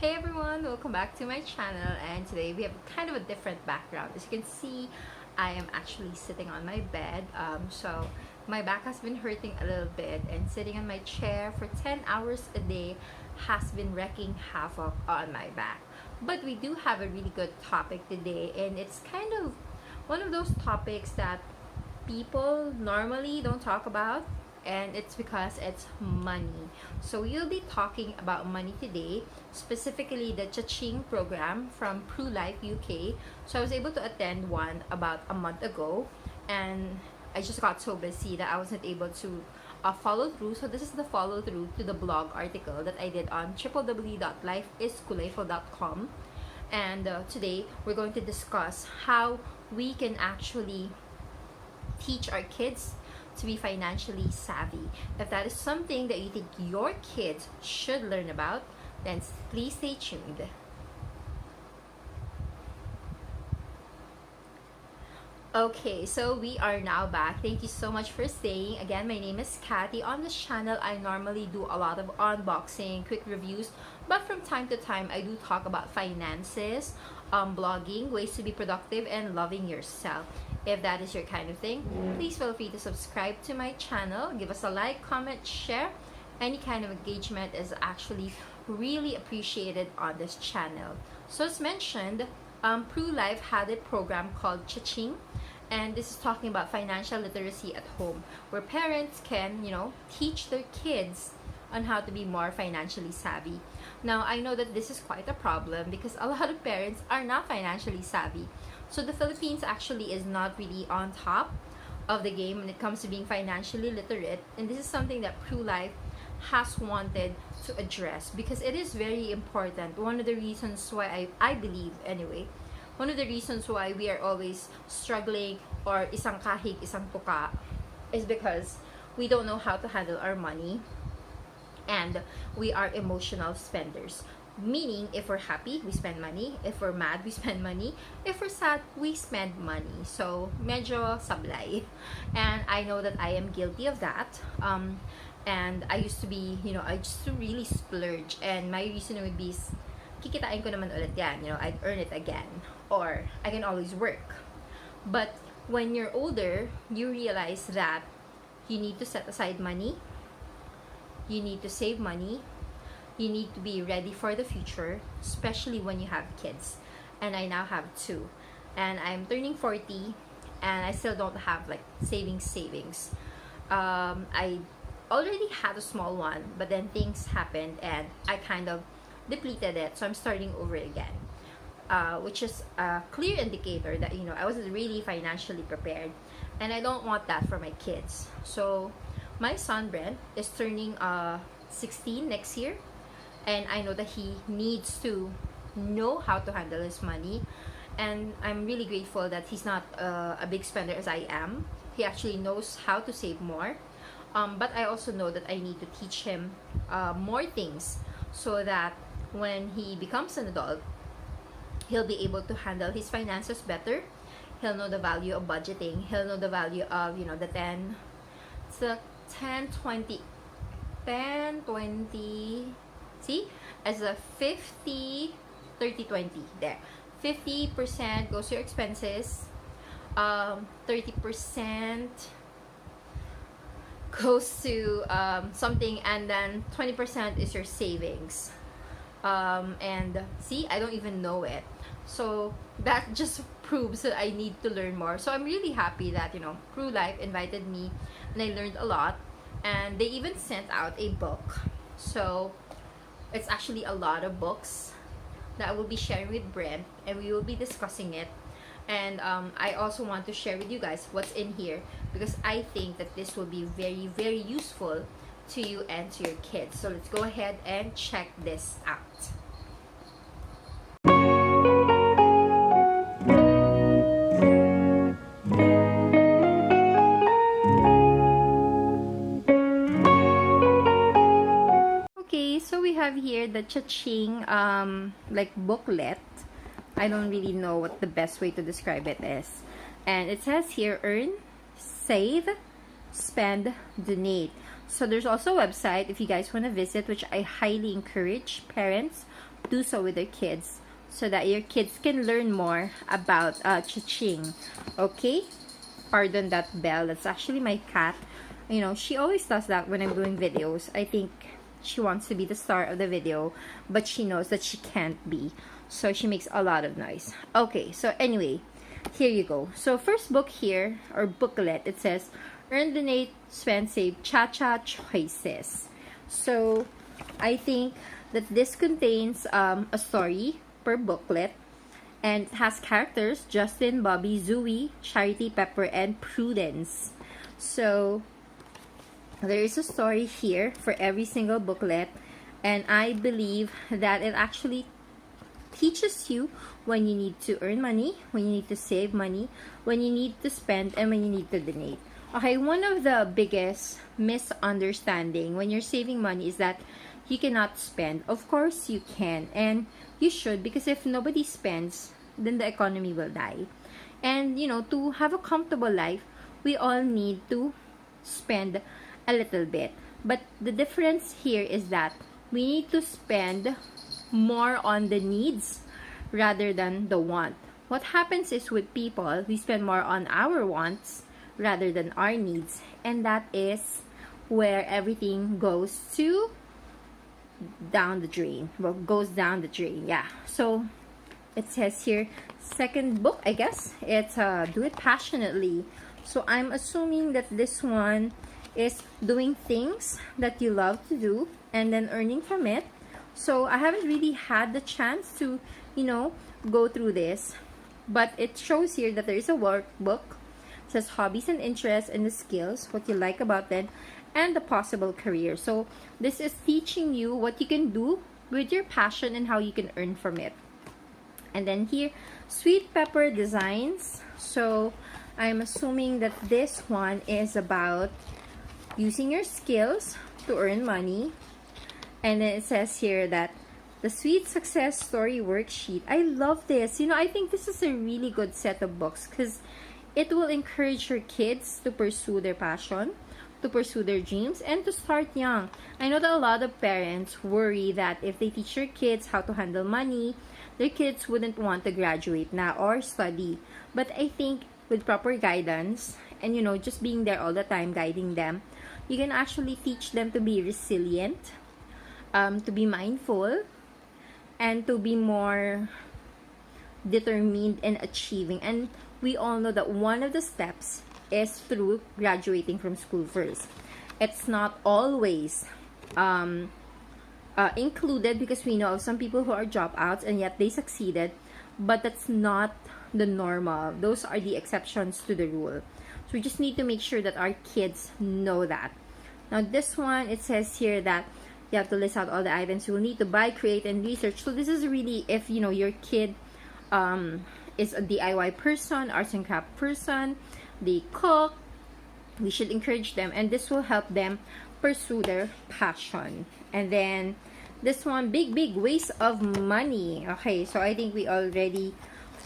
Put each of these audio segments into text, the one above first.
Hey everyone, welcome back to my channel, and today we have kind of a different background. As you can see, I am actually sitting on my bed, so my back has been hurting a little bit, and sitting on my chair for 10 hours a day has been wreaking havoc on my back. But we do have a really good topic today, and it's kind of one of those topics that people normally don't talk about, and it's because it's money. So we'll be talking about money today, specifically the ChaChing program from Lilac UK. So I was able to attend one about a month ago, and I just got so busy that I wasn't able to follow through. So this is the follow through to the blog article that I did on www.lifeiskuleful.com. And today we're going to discuss how we can actually teach our kids to be financially savvy. If that is something that you think your kids should learn about, then please stay tuned. Okay, so we are now back. Thank you so much for staying. Again, my name is Kathy. On this channel, I normally do a lot of unboxing, quick reviews, but from time to time, I do talk about finances, blogging, ways to be productive, and loving yourself. If that is your kind of thing, please feel free to subscribe to my channel. Give us a like, comment, share. Any kind of engagement is actually really appreciated on this channel. So as mentioned, Life had a program called ChaChing, and this is talking about financial literacy at home, where parents can, teach their kids on how to be more financially savvy. Now, I know that this is quite a problem because a lot of parents are not financially savvy. So the Philippines actually is not really on top of the game when it comes to being financially literate, and this is something that Life has wanted to address because it is very important. One of the reasons why I believe anyway, one of the reasons why we are always struggling or isang kahig, isang tuka is because we don't know how to handle our money, and we are emotional spenders. Meaning, if we're happy, we spend money. If we're mad, we spend money. If we're sad, we spend money. So, medyo sablay. And I know that I am guilty of that. And I used to be, I used to really splurge. And my reason would be, kikitain ko naman ulit yan. I'd earn it again. Or, I can always work. But, when you're older, you realize that you need to set aside money. You need to save money. You need to be ready for the future, especially when you have kids. And I now have 2. And I'm turning 40, and I still don't have like savings. I already had a small one, but then things happened and I kind of depleted it. So I'm starting over again, which is a clear indicator that, I wasn't really financially prepared. And I don't want that for my kids. So my son Brent is turning 16 next year. And I know that he needs to know how to handle his money. And I'm really grateful that he's not a big spender as I am. He actually knows how to save more. But I also know that I need to teach him more things so that when he becomes an adult, he'll be able to handle his finances better. He'll know the value of budgeting. He'll know the value of, the 10, 20, see, as a 50, 30, 20 there. 50% goes to your expenses, 30% goes to something, and then 20% is your savings. And see, I don't even know it. So that just proves that I need to learn more. So I'm really happy that, Life invited me, and I learned a lot. And they even sent out a book. So it's actually a lot of books that I will be sharing with Brent, and we will be discussing it. And I also want to share with you guys what's in here because I think that this will be very, very useful to you and to your kids. So let's go ahead and check this out. So we have here the ChaChing like booklet. I don't really know what the best way to describe it is. And it says here, earn, save, spend, donate. So there's also a website if you guys want to visit, which I highly encourage parents do so with their kids so that your kids can learn more about ChaChing. Okay? Pardon that bell. That's actually my cat. You know, she always does that when I'm doing videos. I think she wants to be the star of the video, but she knows that she can't be. So she makes a lot of noise. Okay, so anyway, here you go. So first book here, or booklet, it says, Earn, Donate, Spend, Save, Cha-Cha Choices. So I think that this contains a story per booklet. And it has characters, Justin, Bobby, Zoe, Charity, Pepper, and Prudence. So there is a story here for every single booklet. And I believe that it actually teaches you when you need to earn money, when you need to save money, when you need to spend, and when you need to donate. Okay, one of the biggest misunderstanding when you're saving money is that you cannot spend. Of course you can, and you should, because if nobody spends, then the economy will die. And you know, to have a comfortable life, we all need to spend a little bit. But the difference here is that we need to spend more on the needs rather than the want. What happens is with people, we spend more on our wants rather than our needs, and that is where everything goes to down the drain. Well, goes down the drain. Yeah. So it says here, second book, I guess it's Do It Passionately. So I'm assuming that this one is doing things that you love to do and then earning from it. So I haven't really had the chance to, you know, go through this, but it shows here that there is a workbook. It says hobbies and interests and the skills, what you like about them, and the possible career. So this is teaching you what you can do with your passion and how you can earn from it. And then here, Sweet Pepper Designs. So I'm assuming that this one is about using your skills to earn money. And then it says here that the Sweet Success Story Worksheet. I love this. You know, I think this is a really good set of books because it will encourage your kids to pursue their passion, to pursue their dreams, and to start young. I know that a lot of parents worry that if they teach their kids how to handle money, their kids wouldn't want to graduate now or study. But I think with proper guidance and, you know, just being there all the time guiding them, you can actually teach them to be resilient, to be mindful, and to be more determined in achieving. And we all know that one of the steps is through graduating from school first. It's not always included, because we know of some people who are dropouts and yet they succeeded, but that's not the normal. Those are the exceptions to the rule. So we just need to make sure that our kids know that. Now this one, it says here that you have to list out all the items you will need to buy, create, and research. So this is really if, you know, your kid is a DIY person, arts and craft person, they cook, we should encourage them, and this will help them pursue their passion. And then this one, big waste of money. Okay, so I think we already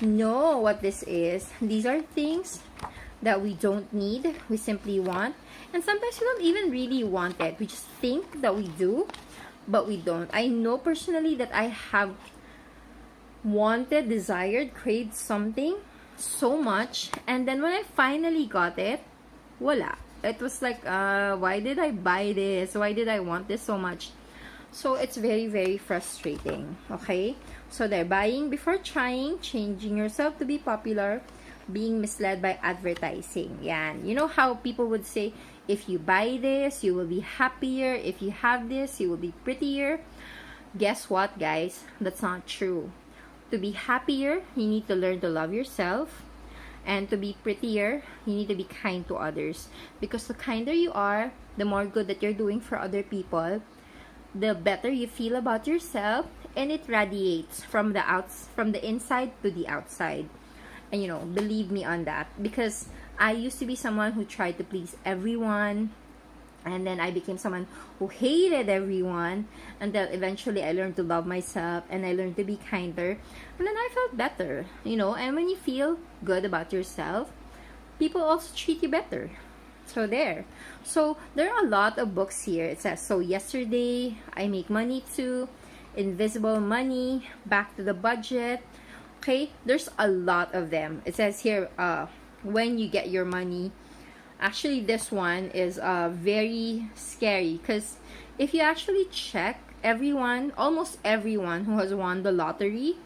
know what this is. These are things that we don't need, we simply want, and sometimes we don't even really want it. We just think that we do, but we don't. I know personally that I have wanted, desired, craved something so much, and then when I finally got it, voila. It was like, why did I buy this? Why did I want this so much? So it's very frustrating. Okay, so they're buying before trying, changing yourself to be popular, being misled by advertising. Yan. You know how people would say, if you buy this, you will be happier. If you have this, you will be prettier. Guess what, guys? That's not true. To be happier, you need to learn to love yourself. And to be prettier, you need to be kind to others. Because the kinder you are, the more good that you're doing for other people, the better you feel about yourself, and it radiates from the inside to the outside. And you know, believe me on that, because I used to be someone who tried to please everyone, and then I became someone who hated everyone, until eventually I learned to love myself and I learned to be kinder, and then I felt better, you know. And when you feel good about yourself, people also treat you better. So there. So there are a lot of books here. It says, so yesterday, I make money too, invisible money, back to the budget. Okay, there's a lot of them. It says here, when you get your money. Actually, this one is very scary, because if you actually check, almost everyone who has won the lottery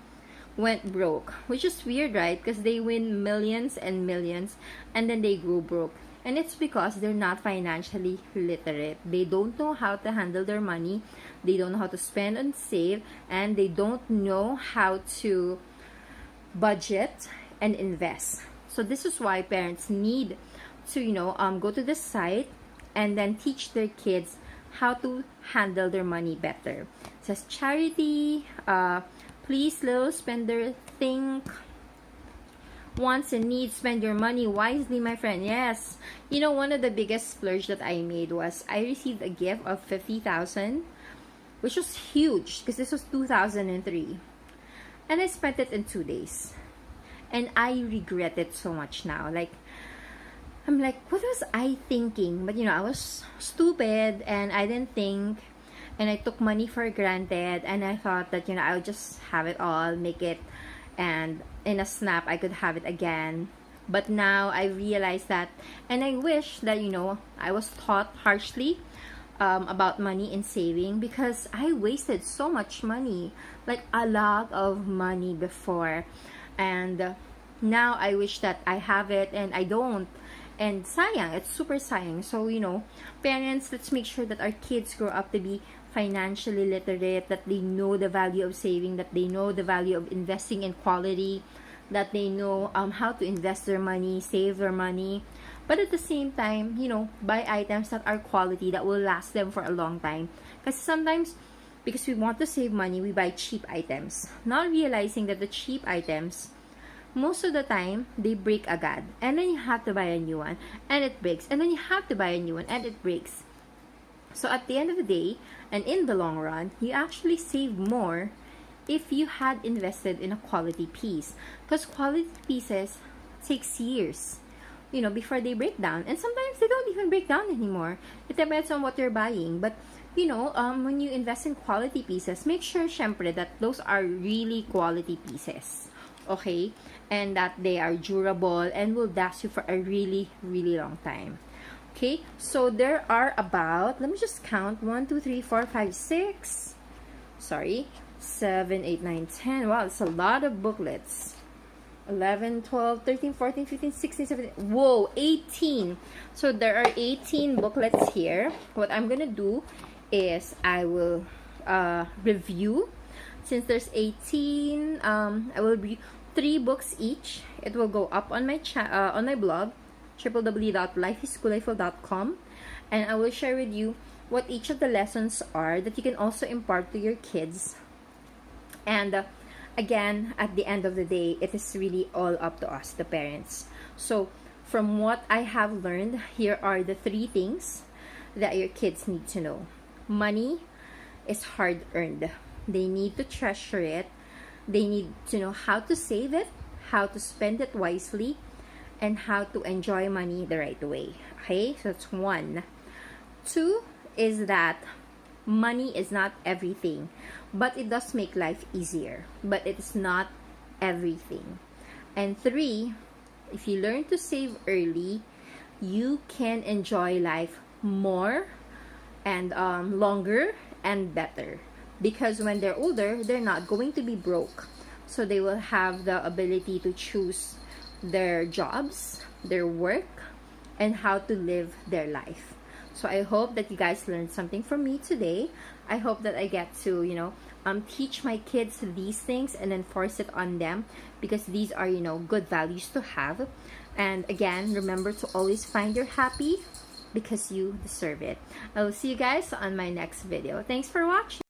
went broke, which is weird, right? Because they win millions and millions and then they go broke. And it's because they're not financially literate. They don't know how to handle their money. They don't know how to spend and save, and they don't know how to budget and invest. So this is why parents need to, go to the site and then teach their kids how to handle their money better. It says charity, please little spender, think wants and needs, spend your money wisely, my friend. Yes, one of the biggest splurge that I made was I received a gift of 50,000, which was huge because this was 2003, and I spent it in 2 days, and I regret it so much now. I'm like, what was I thinking? But I was stupid and I didn't think, and I took money for granted, and I thought that I would just have it all, make it, and in a snap I could have it again. But now I realize that, and I wish that I was taught harshly about money and saving, because I wasted so much money, like a lot of money before, and now I wish that I have it and I don't. And sayang, it's super sayang. So parents, let's make sure that our kids grow up to be financially literate, that they know the value of saving, that they know the value of investing in quality, that they know how to invest their money, save their money, but at the same time, buy items that are quality, that will last them for a long time. Because sometimes, because we want to save money, we buy cheap items, not realizing that the cheap items, most of the time, they break agad, and then you have to buy a new one, and it breaks, and then you have to buy a new one, and it breaks. So at the end of the day, and in the long run, you actually save more if you had invested in a quality piece, because quality pieces takes years, before they break down, and sometimes they don't even break down anymore. It depends on what you're buying, but when you invest in quality pieces, make sure, syempre, that those are really quality pieces, okay, and that they are durable and will last you for a really, really long time. Okay, so there are about, let me just count, 1, 2, 3, 4, 5, 6, 7, 8, 9, 10. Wow, it's a lot of booklets. 11, 12, 13, 14, 15, 16, 17, whoa, 18. So there are 18 booklets here. What I'm gonna do is I will review, since there's 18, I will read 3 books each. It will go up on my blog, www.lifeisschooliful.com, and I will share with you what each of the lessons are that you can also impart to your kids. And again, at the end of the day, it is really all up to us, the parents. So from what I have learned, here are the 3 things that your kids need to know. Money is hard earned. They need to treasure it. They need to know how to save it, how to spend it wisely, and how to enjoy money the right way. Okay, so that's 1. 2 is that money is not everything, but it does make life easier, but it is not everything. And 3, if you learn to save early, you can enjoy life more and longer and better, because when they're older, they're not going to be broke, so they will have the ability to choose their jobs, their work, and how to live their life. So I hope that you guys learned something from me today. I hope that I get to teach my kids these things and enforce it on them, because these are good values to have. And again, remember to always find your happy, because you deserve it. I will see you guys on my next video. Thanks for watching.